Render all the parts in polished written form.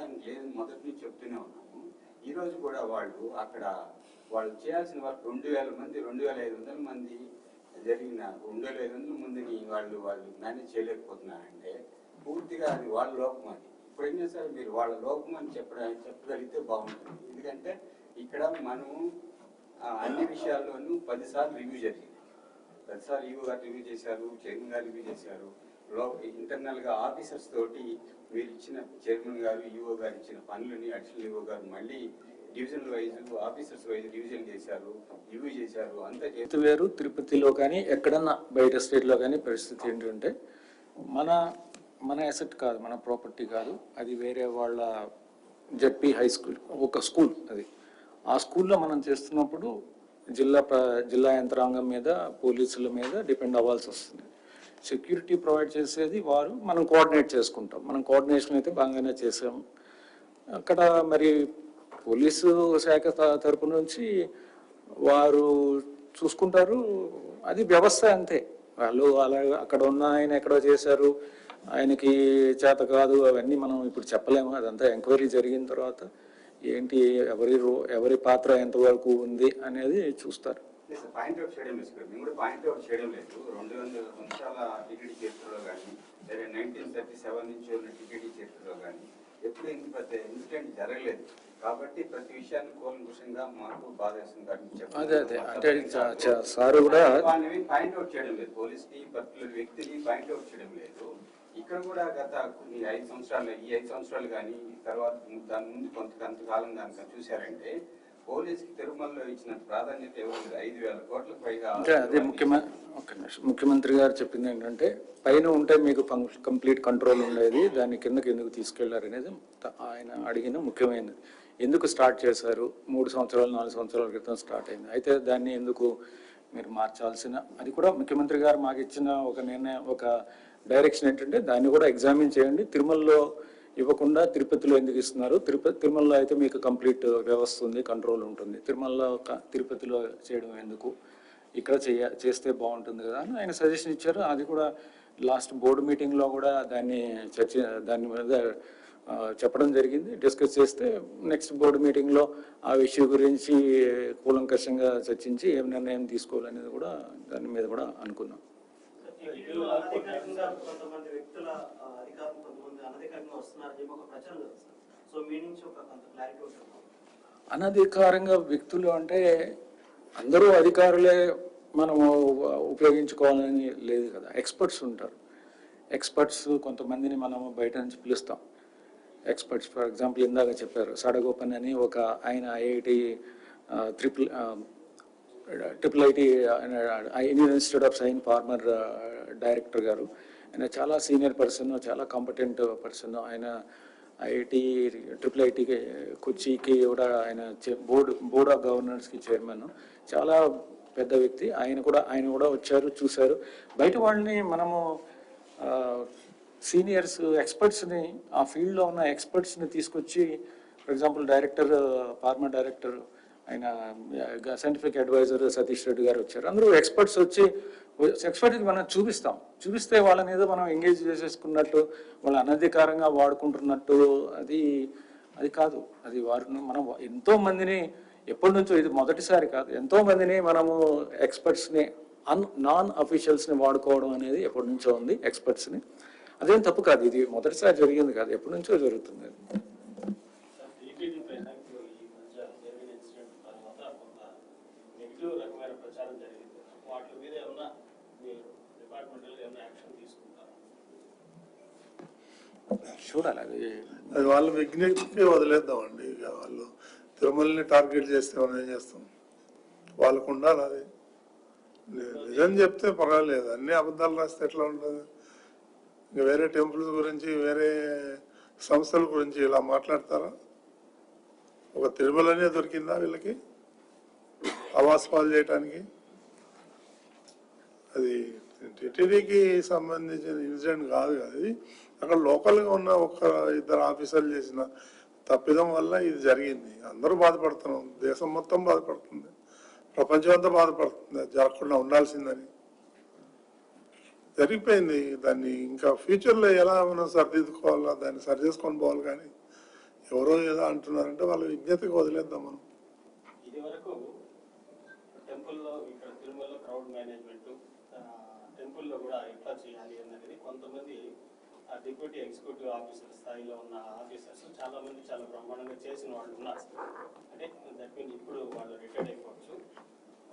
రావడానికి లేదని మొదటి నుంచి చెప్తూనే ఉన్నాము. ఈరోజు కూడా వాళ్ళు చేయాల్సిన వర్క్ 2000 మంది 2500 మంది జరిగిన 2500 మందిని వాళ్ళు మేనేజ్ చేయలేకపోతున్నారంటే పూర్తిగా అది వాళ్ళ లోపం. అది ఇప్పుడైనా సరే మీరు వాళ్ళ లోపం అని చెప్పగలిగితే బాగుంటుంది. ఎందుకంటే ఇక్కడ మనము అన్ని విషయాల్లోనూ 10 సార్లు రివ్యూ జరిగింది. 10 సార్లు ఈవో గారు రివ్యూ చేశారు, చైర్మన్ గారు రివ్యూ చేశారు. ఇంటర్నల్గా ఆఫీసర్స్ తోటి మీరు ఇచ్చిన చైర్మన్ గారు ఈవో గారు ఇచ్చిన పనులని అడిషనల్ ఈవో గారు మళ్ళీ division wise officers wise division చేశారు, రివ్యూ చేశారు. అంతా చేస్తూ వేరు. తిరుపతిలో కానీ ఎక్కడన్నా బయట స్టేట్లో కానీ పరిస్థితి ఏంటంటే మన అసెట్ కాదు, మన ప్రాపర్టీ కాదు, అది వేరే వాళ్ళ జడ్పీ హై స్కూల్ ఒక స్కూల్. అది ఆ స్కూల్లో మనం చేస్తున్నప్పుడు జిల్లా యంత్రాంగం మీద పోలీసుల మీద డిపెండ్ అవ్వాల్సి వస్తుంది. సెక్యూరిటీ ప్రొవైడ్ చేసేది వారు, మనం కోఆర్డినేట్ చేసుకుంటాం. మనం కోఆర్డినేషన్ అయితే బాగానే చేసాం. అక్కడ మరి పోలీసు శాఖ తరపు నుంచి వారు చూసుకుంటారు, అది వ్యవస్థ అంతే. వాళ్ళు అలా అక్కడ ఉన్న ఆయన ఎక్కడో చేశారు, ఆయనకి చేత కాదు, అవన్నీ మనం ఇప్పుడు చెప్పలేము. అదంతా ఎంక్వైరీ జరిగిన తర్వాత ఏంటి ఎవరి పాత్ర ఎంతవరకు ఉంది అనేది చూస్తారు. పాయింట్ అవుట్ చేయడం లేదు, మేము కూడా పాయింట్ అవుట్ చేయడం లేదు. 200 సంవత్సరాల టికెట్ చరిత్రలో కానీ, 1937 నుంచి ఉన్న టికెట్ చరిత్రలో కానీ ఎప్పుడు ఇన్సిడెంట్ జరగలేదు. కాబట్టి ప్రతి విషయాన్ని కూలంకుషంగా మాకు బాధ వేస్తుంది. సార్ కూడా పాయింట్ అవుట్ చేయడం లేదు, పోలీస్కి పర్టికులర్ వ్యక్తిని పాయింట్ అవుట్ చేయడం లేదు. ఇక్కడ కూడా గత కొన్ని 5 సంవత్సరాలు, ఈ 5 సంవత్సరాలు కానీ తర్వాత దాని ముందు కొంతకాలం కనుక చూశారంటే పోలీసుకి తిరుమలలో ఇచ్చిన ప్రాధాన్యత ఎవరు 5,000 కోట్లకు పైగా. అదే ముఖ్యమంత్రి గారు చెప్పింది ఏంటంటే పైన ఉంటే మీకు కంప్లీట్ కంట్రోల్ ఉండేది, దాన్ని కిందకి ఎందుకు తీసుకెళ్లారు అనేది ఆయన అడిగిన ముఖ్యమైనది. ఎందుకు స్టార్ట్ చేశారు? 3 సంవత్సరాలు 4 సంవత్సరాల క్రితం స్టార్ట్ అయింది. అయితే దాన్ని ఎందుకు మీరు మార్చాల్సిన, అది కూడా ముఖ్యమంత్రి గారు మాకు ఇచ్చిన ఒక నిర్ణయం, ఒక డైరెక్షన్ ఏంటంటే దాన్ని కూడా ఎగ్జామిన్ చేయండి. తిరుమలలో ఇవ్వకుండా తిరుపతిలో ఎందుకు ఇస్తున్నారు? తిరుమలలో అయితే మీకు కంప్లీట్ వ్యవస్థ ఉంది, కంట్రోల్ ఉంటుంది. తిరుపతిలో చేయడం ఎందుకు? ఇక్కడ చేస్తే బాగుంటుంది కదా అని ఆయన సజెషన్ ఇచ్చారు. అది కూడా లాస్ట్ బోర్డు మీటింగ్లో కూడా దాని మీద చెప్పడం జరిగింది. డిస్కస్ చేస్తే నెక్స్ట్ బోర్డు మీటింగ్లో ఆ విషయం గురించి కూలంకషంగా చర్చించి ఏం నిర్ణయం తీసుకోవాలనేది కూడా దాని మీద కూడా అనుకున్నాం. అనధికారంగా వ్యక్తులు అంటే అందరూ అధికారులే మనము ఉపయోగించుకోవాలని లేదు కదా. ఎక్స్పర్ట్స్ ఉంటారు. ఎక్స్పర్ట్స్ కొంతమందిని మనము బయట నుంచి పిలుస్తాం. ఎక్స్పర్ట్స్ ఫర్ ఎగ్జాంపుల్ ఇందాక చెప్పారు సడగోపన్ అని ఒక ఆయన IIT triple IT Indian Institute of Science former director గారు. ఆయన చాలా సీనియర్ పర్సన్, చాలా కాంపిటెంట్ పర్సన్. ఆయన ట్రిపుల్ ఐటీకి కొచ్చికి కూడా ఆయన బోర్డ్ ఆఫ్ గవర్నర్స్కి చైర్మన్, చాలా పెద్ద వ్యక్తి. ఆయన కూడా వచ్చారు, చూశారు. బయట వాళ్ళని మనము సీనియర్స్ ఎక్స్పర్ట్స్ని, ఆ ఫీల్డ్లో ఉన్న ఎక్స్పర్ట్స్ని తీసుకొచ్చి, ఫర్ ఎగ్జాంపుల్ ఫార్మర్ డైరెక్టర్ ఆయన సైంటిఫిక్ అడ్వైజర్ సతీష్ రెడ్డి గారు వచ్చారు. అందరూ ఎక్స్పర్ట్స్ వచ్చి ఎక్స్పర్ట్కి మనం చూపిస్తే వాళ్ళని ఏదో మనం ఎంగేజ్ చేసేసుకున్నట్టు, వాళ్ళు అనధికారంగా వాడుకుంటున్నట్టు అది కాదు. అది మనం ఎంతో మందిని ఎప్పటి నుంచో, ఇది మొదటిసారి కాదు, ఎంతో మందిని మనము ఎక్స్పర్ట్స్ని నాన్ అఫీషియల్స్ని వాడుకోవడం అనేది ఎప్పటి నుంచో ఉంది. ఎక్స్పర్ట్స్ని అదేం తప్పు కాదు, ఇది మొదటిసారి జరిగింది కాదు, ఎప్పటి నుంచో జరుగుతుంది. చూడాలి, అది వాళ్ళ విజ్ఞప్తికి వదిలేద్దామండి. ఇక వాళ్ళు తిరుమలని టార్గెట్ చేస్తే మనం ఏం చేస్తాం? వాళ్ళకు ఉండాలి. అది నిజం చెప్తే పర్వాలేదు, అన్ని అబద్ధాలు రాస్తే ఎట్లా ఉంటుంది? ఇంకా వేరే టెంపుల్స్ గురించి, వేరే సంస్థల గురించి ఇలా మాట్లాడతారా? ఒక తిరుమలనే దొరికిందా వీళ్ళకి అవాస్పాలు చేయటానికి? అది టిటిడికి సంబంధించిన ఇన్సిడెంట్ కాదు కదా ఇది. అక్కడ లోకల్గా ఉన్న ఒక 2 ఆఫీసర్లు చేసిన తప్పిదం వల్ల ఇది జరిగింది. అందరూ బాధపడుతున్నాం, దేశం మొత్తం బాధపడుతుంది, ప్రపంచం అంతా బాధపడుతుంది. అది జరగకుండా ఉండాల్సిందని జరిగిపోయింది. దాన్ని ఇంకా ఫ్యూచర్లో ఎలా మనం సరిదిద్దుకోవాలా, దాన్ని సరి చేసుకొని పోవాలి. కానీ ఎవరో ఏదో అంటున్నారంటే వాళ్ళ విజ్ఞతకి వదిలేద్దాం మనం. ఇది వరకు టెంపుల్లో ఇక్కడ తిరుమలలో క్రౌడ్ మేనేజ్మెంట్ టెంపుల్లో కూడా ఎట్లా చేయాలి అన్నది కొంతమంది డిప్యూటీ ఎగ్జిక్యూటివ్ ఆఫీసర్ స్థాయిలో ఉన్న ఆఫీసర్స్ చాలా మంది చాలా బ్రహ్మాండంగా చేసిన వాళ్ళు ఉన్నారు. అంటే దట్ మీన్ ఇప్పుడు వాళ్ళు రిటైర్డ్ అయిపోవచ్చు.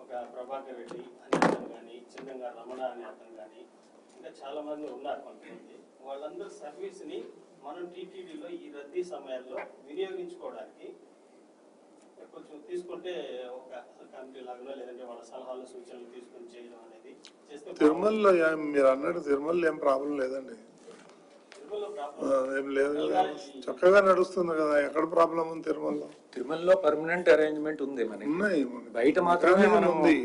ఒక ప్రభాకర్ రెడ్డి అనే అతను కానీ, చిన్నంగా రమణ అనే అతను కానీ, ఇంకా చాలా మంది ఉన్నారు కొంతమంది. వాళ్ళందరూ సర్వీస్ని మనం టీటీడీలో ఈ రద్దీ సమయాల్లో వినియోగించుకోవడానికి కొంచెం తీసుకుంటే ఒక కమిటీ లాగా లేదంటే వాళ్ళ సలహాలు సూచనలు తీసుకొని చేయడం అనేది చేస్తే తిరుమలలో మీరు అన్నట్టు తిరుమలలో ఏం ప్రాబ్లం లేదండి, ఏం లేదు కదా, చక్కగా నడుస్తుంది కదా. ఎక్కడ ప్రాబ్లం ఉంది తిరుమలలో? తిరుమలలో పర్మనెంట్ అరేంజ్మెంట్ ఉంది మనకి. ఉన్నాయి, బయట మాత్రమే మనం ఉంది.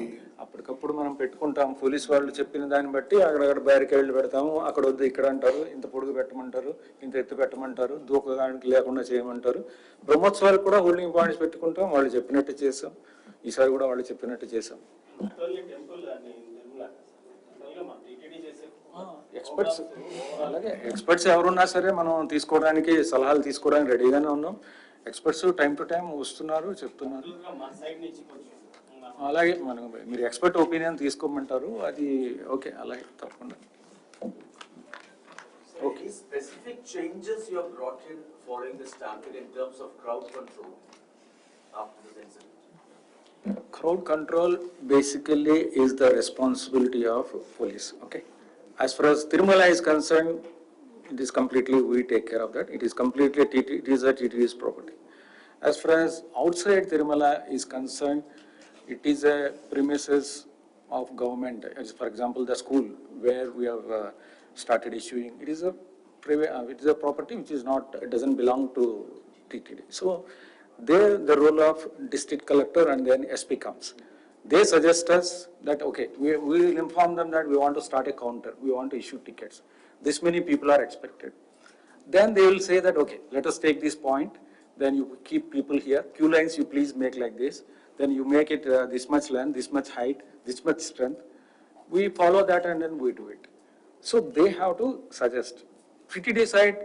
అప్పటికప్పుడు మనం పెట్టుకుంటాం. పోలీస్ వాళ్ళు చెప్పిన దాన్ని బట్టి అక్కడక్కడ బ్యారికేడ్లు పెడతాము. అక్కడ వద్దు ఇక్కడ అంటారు, ఇంత పొడుగు పెట్టమంటారు, ఇంత ఎత్తు పెట్టమంటారు, దూకడానికి లేకుండా చేయమంటారు. బ్రహ్మోత్సవాలు కూడా హోల్డింగ్ పాయింట్స్ పెట్టుకుంటాం. వాళ్ళు చెప్పినట్టు చేసాం. ఈసారి కూడా వాళ్ళు చెప్పినట్టు చేసాం. ఎక్స్పర్ట్స్ అలాగే ఎక్స్పర్ట్స్ ఎవరున్నా సరే మనం తీసుకోవడానికి సలహాలు తీసుకోవడానికి రెడీగానే ఉన్నాం. ఎక్స్పర్ట్స్ టైం టు టైం వస్తున్నారు, చెప్తున్నారు. అలాగే మనం మీరు ఎక్స్పర్ట్ ఒపీనియన్ తీసుకోమంటారు, అది ఓకే, అలాగే తప్పకుండా. Okay. Specific changes you have brought in following the stampede in terms of crowd control after this incident? Crowd control basically is the responsibility of police. Okay. As far as Tirumala is concerned, it is completely we take care of that. It is completely it is a TTD's property. As far as outside Tirumala is concerned, it is a premises of government. As for example, the school where we have started issuing, it is a property which is not, it doesn't belong to TTD. So there the role of district collector and then SP comes. They suggest us that okay, we will inform them that we want to start a counter, we want to issue tickets. This many people are expected. Then they will say that okay, let us take this point. Then you keep people here. Queue lines you please make like this. Then you make it this much length, this much height, this much strength. We follow that and then we do it. So they have to suggest. TTD side,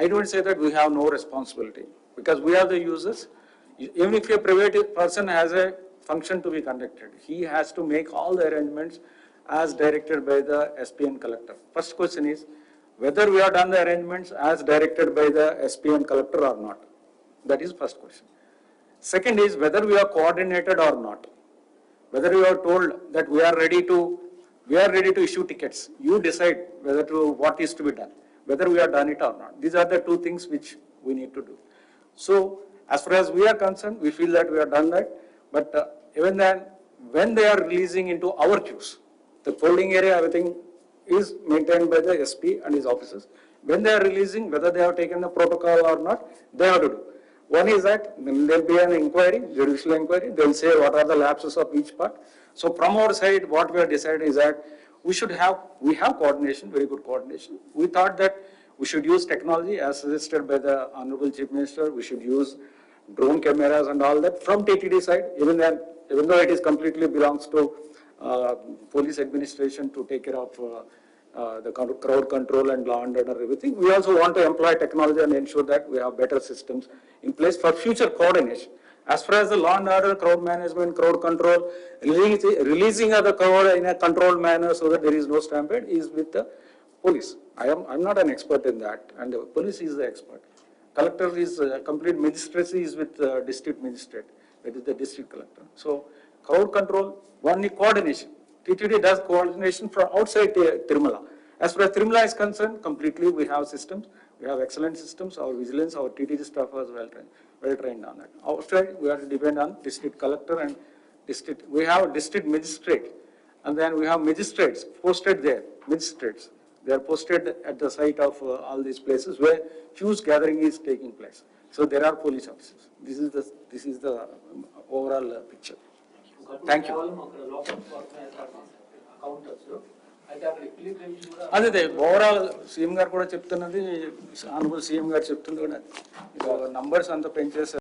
I don't say that we have no responsibility because we are the users. Even if a private person has a function to be conducted, he has to make all the arrangements as directed by the SP and collector. First question is whether we have done the arrangements as directed by the SP and collector or not. That is first question. Second is whether we are coordinated or not. Whether you are told that we are ready to issue tickets. You decide what is to be done, whether we have done it or not. These are the two things which we need to do. So as far as we are concerned, we feel that we have done that. But even then, when they are releasing into our queues, the folding area, everything is maintained by the SP and his officers. When they are releasing, whether they have taken the protocol or not, they have to do. One is that there will be an inquiry, judicial inquiry. They will say what are the lapses of each part. So from our side, what we have decided is that we have coordination, very good coordination. We thought that we should use technology as suggested by the Honorable Chief Minister. We should use drone cameras and all that from TTD side, even though it is completely belongs to police administration to take care of the crowd control and law and order, everything. We also want to employ technology and ensure that we have better systems in place for future coordination. As far as the law and order, crowd management, crowd control, releasing of the crowd in a controlled manner so that there is no stampede is with the police. I'm not an expert in that, and the police is the expert. Collector is complete magistracy is with district magistrate, that is the district collector. So crowd control, one is coordination. TTD does coordination from outside Tirumala. As far as Tirumala is concerned, completely we have systems. We have excellent systems. Our vigilance, our TTD staff was well trained on that. Outside, we have to depend on district collector and district. We have district magistrate, and then we have magistrates posted there. Magistrates, they are posted at the site of all these places where huge gathering is taking place. So there are police officers. This is the overall picture. Thank you. అదే overall CM గారు కూడా చెప్తున్నది, honourable CM గారు చెప్తుంది కూడా numbers అంతా పెంచేస్తారు.